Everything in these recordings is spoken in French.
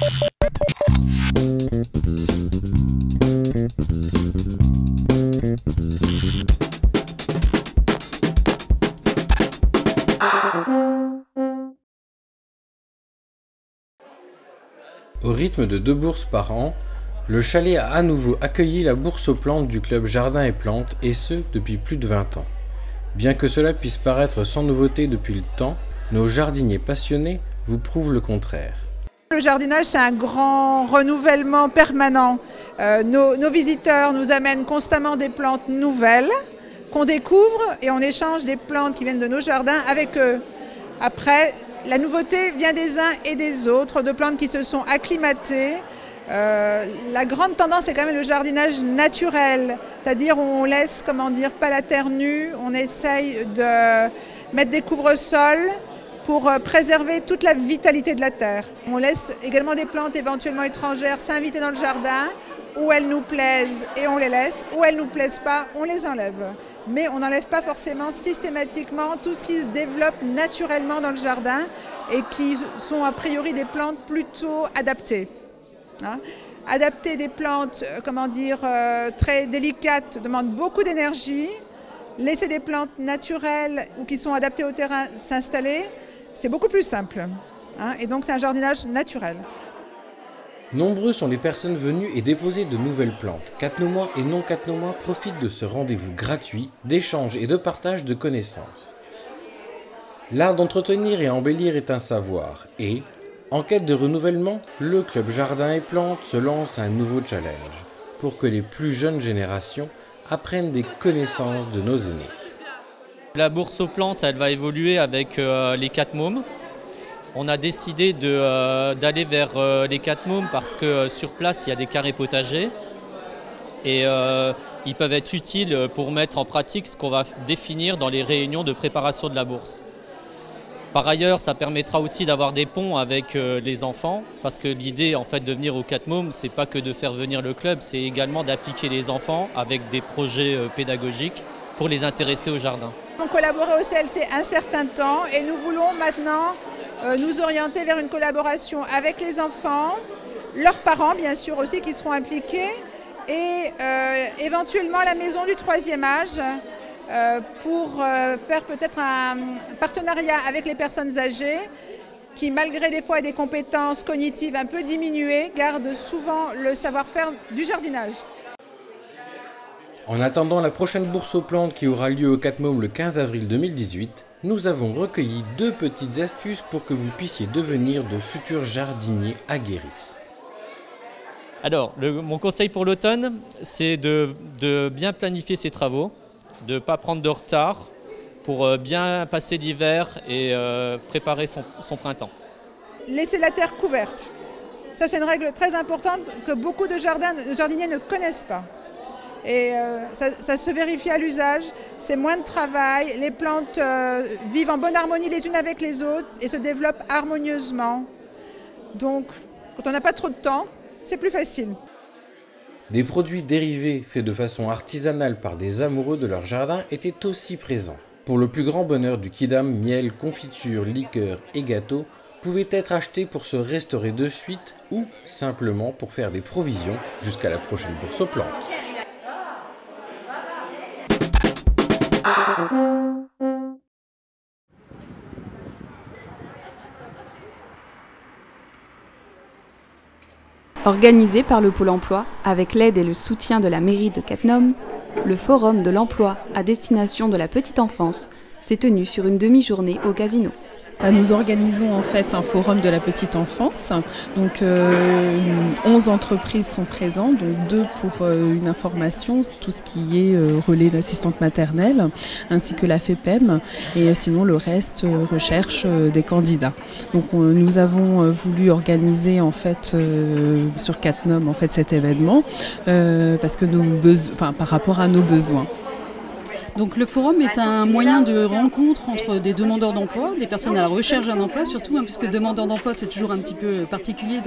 Au rythme de 2 bourses par an, le chalet a à nouveau accueilli la bourse aux plantes du club Jardin et Plantes, et ce depuis plus de 20 ans. Bien que cela puisse paraître sans nouveauté depuis le temps, nos jardiniers passionnés vous prouvent le contraire. Le jardinage, c'est un grand renouvellement permanent. Nos visiteurs nous amènent constamment des plantes nouvelles qu'on découvre et on échange des plantes qui viennent de nos jardins avec eux. Après, la nouveauté vient des uns et des autres, de plantes qui se sont acclimatées. La grande tendance est quand même le jardinage naturel, c'est-à-dire où on laisse, pas la terre nue, on essaye de mettre des couvre-sols pour préserver toute la vitalité de la terre. On laisse également des plantes éventuellement étrangères s'inviter dans le jardin, où elles nous plaisent et on les laisse, où elles ne nous plaisent pas, on les enlève. Mais on n'enlève pas forcément systématiquement tout ce qui se développe naturellement dans le jardin et qui sont a priori des plantes plutôt adaptées. Adapter des plantes, très délicates demande beaucoup d'énergie. Laisser des plantes naturelles ou qui sont adaptées au terrain s'installer, c'est beaucoup plus simple. Et donc c'est un jardinage naturel. Nombreux sont les personnes venues et déposer de nouvelles plantes. Catnomois et non catnomois profitent de ce rendez-vous gratuit, d'échange et de partage de connaissances. L'art d'entretenir et embellir est un savoir et, en quête de renouvellement, le club Jardin et Plantes se lance un nouveau challenge pour que les plus jeunes générations apprennent des connaissances de nos aînés. La bourse aux plantes, elle va évoluer avec les 4 mômes. On a décidé d'aller vers les 4 mômes parce que sur place, il y a des carrés potagers et ils peuvent être utiles pour mettre en pratique ce qu'on va définir dans les réunions de préparation de la bourse. Par ailleurs, ça permettra aussi d'avoir des ponts avec les enfants parce que l'idée en fait de venir aux 4 mômes, c'est pas que de faire venir le club, c'est également d'appliquer les enfants avec des projets pédagogiques pour les intéresser au jardin. On collabore au CLC un certain temps et nous voulons maintenant nous orienter vers une collaboration avec les enfants, leurs parents bien sûr aussi qui seront impliqués et éventuellement la maison du 3e âge pour faire peut-être un partenariat avec les personnes âgées qui malgré des fois des compétences cognitives un peu diminuées gardent souvent le savoir-faire du jardinage. En attendant la prochaine bourse aux plantes qui aura lieu au 4 mômes le 15 avril 2018, nous avons recueilli 2 petites astuces pour que vous puissiez devenir de futurs jardiniers aguerris. Alors, mon conseil pour l'automne, c'est de bien planifier ses travaux, de ne pas prendre de retard pour bien passer l'hiver et préparer son printemps. Laisser la terre couverte. Ça, c'est une règle très importante que beaucoup de jardiniers ne connaissent pas. Et ça se vérifie à l'usage, c'est moins de travail, les plantes vivent en bonne harmonie les unes avec les autres et se développent harmonieusement. Donc, quand on n'a pas trop de temps, c'est plus facile. Des produits dérivés faits de façon artisanale par des amoureux de leur jardin étaient aussi présents. Pour le plus grand bonheur du Kidam, miel, confiture, liqueurs et gâteaux pouvaient être achetés pour se restaurer de suite ou simplement pour faire des provisions jusqu'à la prochaine bourse aux plantes. Organisé par le Pôle emploi, avec l'aide et le soutien de la mairie de Cattenom, le Forum de l'emploi à destination de la petite enfance s'est tenu sur une demi-journée au casino. Nous organisons en fait un forum de la petite enfance. Donc 11 entreprises sont présentes, donc 2 pour une information, tout ce qui est relais d'assistante maternelle, ainsi que la FEPEM, et sinon le reste recherche des candidats. Donc nous avons voulu organiser en fait sur Cattenom en fait cet événement parce que par rapport à nos besoins. Donc le forum est un moyen de rencontre entre des demandeurs d'emploi, des personnes à la recherche d'un emploi surtout, puisque demandeurs d'emploi c'est toujours un petit peu particulier,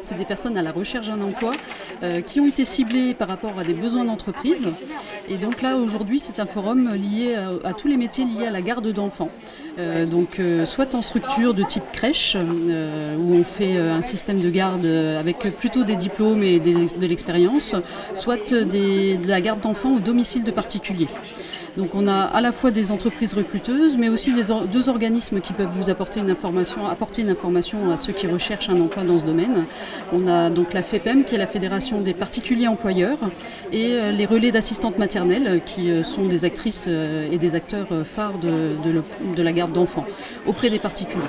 c'est des personnes à la recherche d'un emploi qui ont été ciblées par rapport à des besoins d'entreprise Et donc là aujourd'hui c'est un forum lié à tous les métiers liés à la garde d'enfants. Soit en structure de type crèche, où on fait un système de garde avec plutôt des diplômes et de l'expérience, soit de la garde d'enfants au domicile de particuliers. Donc on a à la fois des entreprises recruteuses, mais aussi deux organismes qui peuvent vous apporter une information à ceux qui recherchent un emploi dans ce domaine. On a donc la FEPEM, qui est la Fédération des particuliers employeurs, et les relais d'assistantes maternelles, qui sont des actrices et des acteurs phares de la garde d'enfants auprès des particuliers.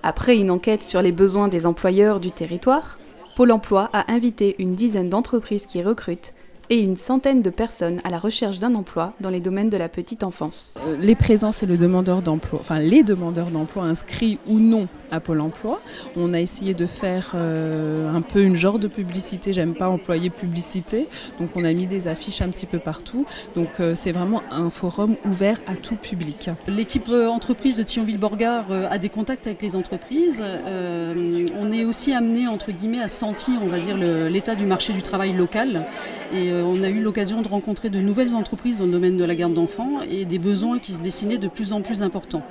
Après une enquête sur les besoins des employeurs du territoire, Pôle emploi a invité une dizaine d'entreprises qui recrutent et une centaine de personnes à la recherche d'un emploi dans les domaines de la petite enfance. Les présents, c'est le demandeur d'emploi, enfin les demandeurs d'emploi inscrits ou non à Pôle emploi. On a essayé de faire un peu une genre de publicité, j'aime pas employer publicité, donc on a mis des affiches un petit peu partout. Donc c'est vraiment un forum ouvert à tout public. L'équipe entreprise de Thionville-Borgard a des contacts avec les entreprises. On est aussi amené entre guillemets à sentir, on va dire, l'état du marché du travail local. Et on a eu l'occasion de rencontrer de nouvelles entreprises dans le domaine de la garde d'enfants et des besoins qui se dessinaient de plus en plus importants.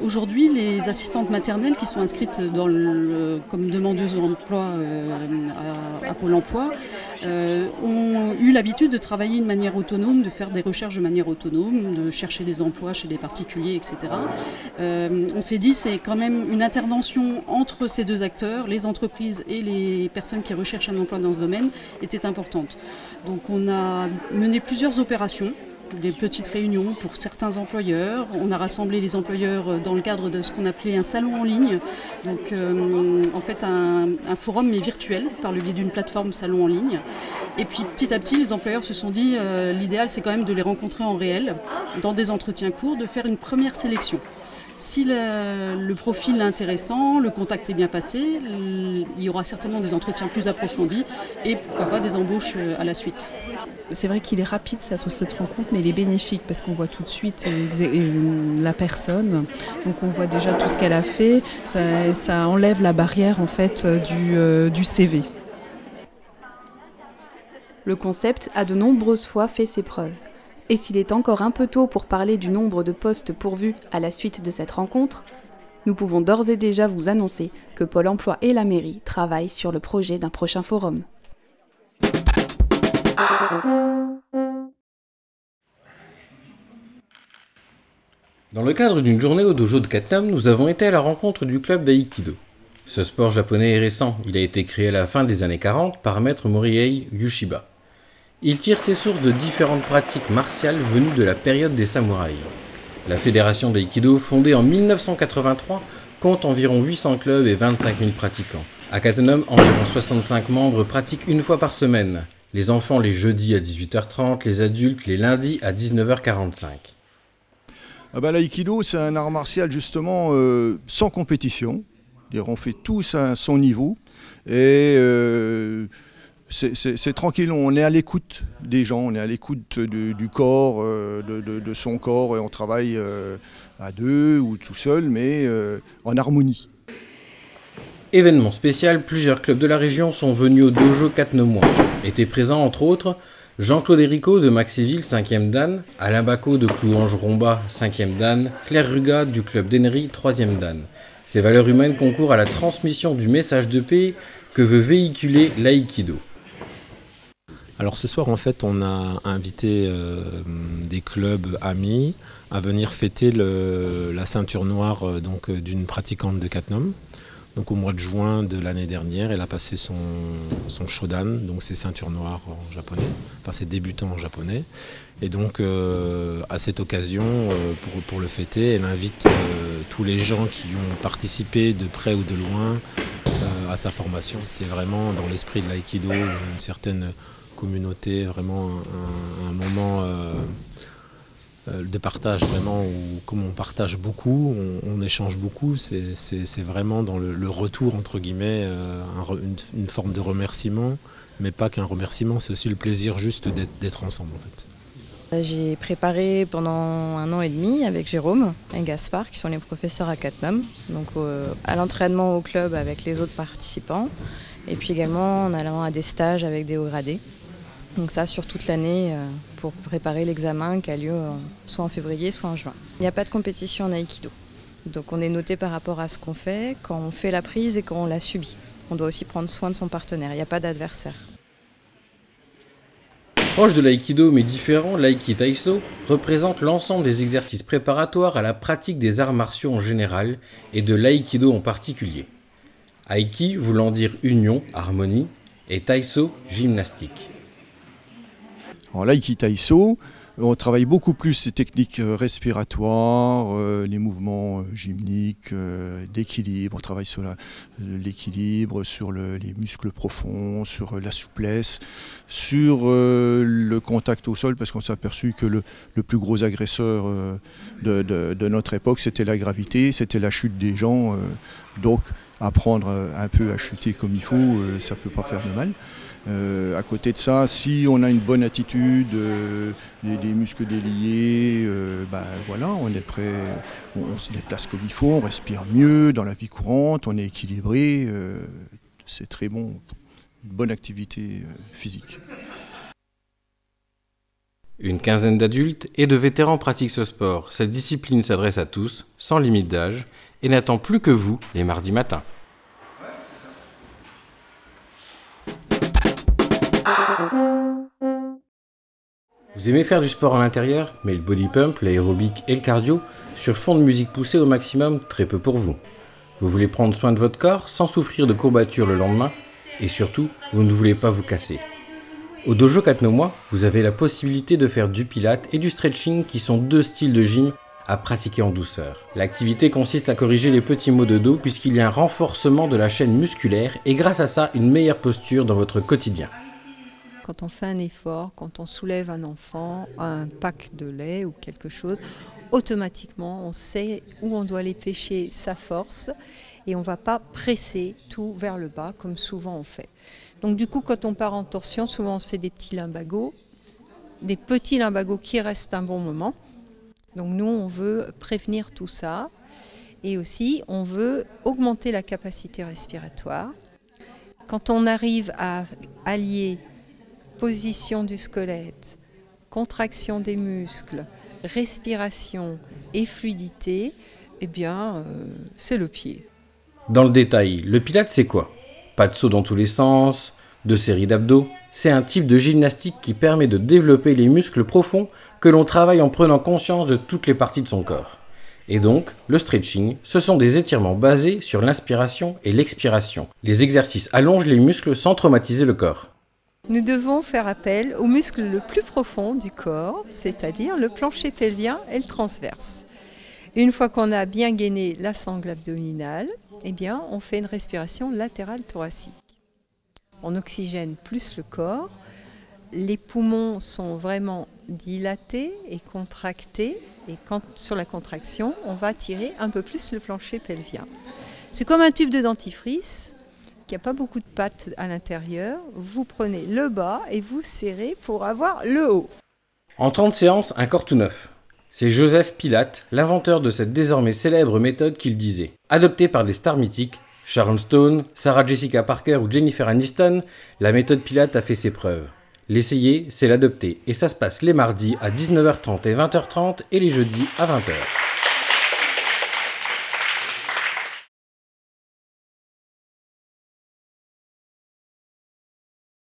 Aujourd'hui, les assistantes maternelles qui sont inscrites comme demandeuses d'emploi à Pôle emploi ont eu l'habitude de travailler de manière autonome, de faire des recherches de manière autonome, de chercher des emplois chez des particuliers, etc. On s'est dit c'est quand même une intervention entre ces deux acteurs, les entreprises et les personnes qui recherchent un emploi dans ce domaine, était importante. Donc on a mené plusieurs opérations, des petites réunions pour certains employeurs. On a rassemblé les employeurs dans le cadre de ce qu'on appelait un salon en ligne. Donc en fait un forum mais virtuel par le biais d'une plateforme salon en ligne. Et puis petit à petit les employeurs se sont dit l'idéal c'est quand même de les rencontrer en réel, dans des entretiens courts, de faire une première sélection. Si le profil est intéressant, le contact est bien passé, il y aura certainement des entretiens plus approfondis et pourquoi pas des embauches à la suite. C'est vrai qu'il est rapide cette rencontre, mais il est bénéfique parce qu'on voit tout de suite la personne. Donc on voit déjà tout ce qu'elle a fait. Ça enlève la barrière en fait du CV. Le concept a de nombreuses fois fait ses preuves. Et s'il est encore un peu tôt pour parler du nombre de postes pourvus à la suite de cette rencontre, nous pouvons d'ores et déjà vous annoncer que Pôle emploi et la mairie travaillent sur le projet d'un prochain forum. Dans le cadre d'une journée au dojo de Catnum, nous avons été à la rencontre du club d'aïkido. Ce sport japonais est récent, il a été créé à la fin des années 40 par maître Morihei Yushiba. Il tire ses sources de différentes pratiques martiales venues de la période des samouraïs. La fédération d'aïkido, fondée en 1983, compte environ 800 clubs et 25 000 pratiquants. À Catnum, environ 65 membres pratiquent une fois par semaine. Les enfants les jeudis à 18h30, les adultes les lundis à 19h45. L'aïkido, c'est un art martial justement sans compétition. On fait tous à son niveau et c'est tranquille, on est à l'écoute des gens, on est à l'écoute du corps, de son corps, et on travaille à deux ou tout seul, mais en harmonie. Événement spécial, plusieurs clubs de la région sont venus au dojo Catnemois. Étaient présents entre autres Jean-Claude Héricot de Maxéville, 5e dan, Alain Bacot de Clouange-Romba, 5e dan, Claire Ruga du club d'Ennery, 3e dan. Ces valeurs humaines concourent à la transmission du message de paix que veut véhiculer l'aïkido. Alors ce soir en fait on a invité des clubs amis à venir fêter la ceinture noire d'une pratiquante de Catnum. Donc au mois de juin de l'année dernière, elle a passé son shodan, donc c'est ceinture noire en japonais, enfin c'est débutant en japonais. Et donc à cette occasion, pour le fêter, elle invite tous les gens qui ont participé de près ou de loin à sa formation. C'est vraiment dans l'esprit de l'aïkido, une certaine communauté, vraiment un moment de partage vraiment où comme on partage beaucoup, on échange beaucoup, c'est vraiment dans le retour entre guillemets, une forme de remerciement, mais pas qu'un remerciement, c'est aussi le plaisir juste d'être ensemble en fait. J'ai préparé pendant 1 an et demi avec Jérôme et Gaspard qui sont les professeurs à Catnum, donc à l'entraînement au club avec les autres participants et puis également en allant à des stages avec des hauts gradés. Donc ça sur toute l'année pour préparer l'examen qui a lieu soit en février, soit en juin. Il n'y a pas de compétition en aïkido. Donc on est noté par rapport à ce qu'on fait, quand on fait la prise et quand on la subit. On doit aussi prendre soin de son partenaire, il n'y a pas d'adversaire. Proche de l'aïkido mais différent, l'aiki taiso représente l'ensemble des exercices préparatoires à la pratique des arts martiaux en général et de l'aïkido en particulier. Aiki voulant dire union, harmonie, et taiso, gymnastique. En l'aiki taiso, on travaille beaucoup plus ces techniques respiratoires, les mouvements gymniques, d'équilibre. On travaille sur l'équilibre, sur les muscles profonds, sur la souplesse, sur le contact au sol, parce qu'on s'est aperçu que le plus gros agresseur de notre époque, c'était la gravité, c'était la chute des gens. Donc apprendre un peu à chuter comme il faut, ça ne peut pas faire de mal. À côté de ça, si on a une bonne attitude, des muscles déliés, voilà, on est prêt, on se déplace comme il faut, on respire mieux dans la vie courante, on est équilibré, c'est très bon, une bonne activité physique. Une quinzaine d'adultes et de vétérans pratiquent ce sport. Cette discipline s'adresse à tous, sans limite d'âge, et n'attend plus que vous les mardis matins. Vous aimez faire du sport à l'intérieur, mais le body pump, l'aérobic et le cardio, sur fond de musique poussée au maximum, très peu pour vous. Vous voulez prendre soin de votre corps sans souffrir de courbatures le lendemain, et surtout, vous ne voulez pas vous casser. Au dojo 4 mois, vous avez la possibilité de faire du pilates et du stretching qui sont deux styles de gym à pratiquer en douceur. L'activité consiste à corriger les petits maux de dos puisqu'il y a un renforcement de la chaîne musculaire et grâce à ça, une meilleure posture dans votre quotidien. Quand on fait un effort, quand on soulève un enfant, un pack de lait ou quelque chose, automatiquement on sait où on doit aller pêcher sa force et on ne va pas presser tout vers le bas comme souvent on fait. Donc du coup quand on part en torsion, souvent on se fait des petits lumbagos qui restent un bon moment. Donc nous on veut prévenir tout ça et aussi on veut augmenter la capacité respiratoire. Quand on arrive à allier position du squelette, contraction des muscles, respiration et fluidité, eh bien, c'est le pied. Dans le détail, le pilates c'est quoi? Pas de saut dans tous les sens, de séries d'abdos. C'est un type de gymnastique qui permet de développer les muscles profonds que l'on travaille en prenant conscience de toutes les parties de son corps. Et donc, le stretching, ce sont des étirements basés sur l'inspiration et l'expiration. Les exercices allongent les muscles sans traumatiser le corps. Nous devons faire appel au muscle le plus profond du corps, c'est-à-dire le plancher pelvien et le transverse. Une fois qu'on a bien gainé la sangle abdominale, eh bien, on fait une respiration latérale thoracique. On oxygène plus le corps, les poumons sont vraiment dilatés et contractés, et sur la contraction, on va tirer un peu plus le plancher pelvien. C'est comme un tube de dentifrice. Il n'y a pas beaucoup de pattes à l'intérieur, vous prenez le bas et vous serrez pour avoir le haut. En 30 séances, un corps tout neuf. C'est Joseph Pilate, l'inventeur de cette désormais célèbre méthode qu'il disait. Adoptée par des stars mythiques, Sharon Stone, Sarah Jessica Parker ou Jennifer Aniston, la méthode Pilate a fait ses preuves. L'essayer, c'est l'adopter, et ça se passe les mardis à 19h30 et 20h30 et les jeudis à 20h.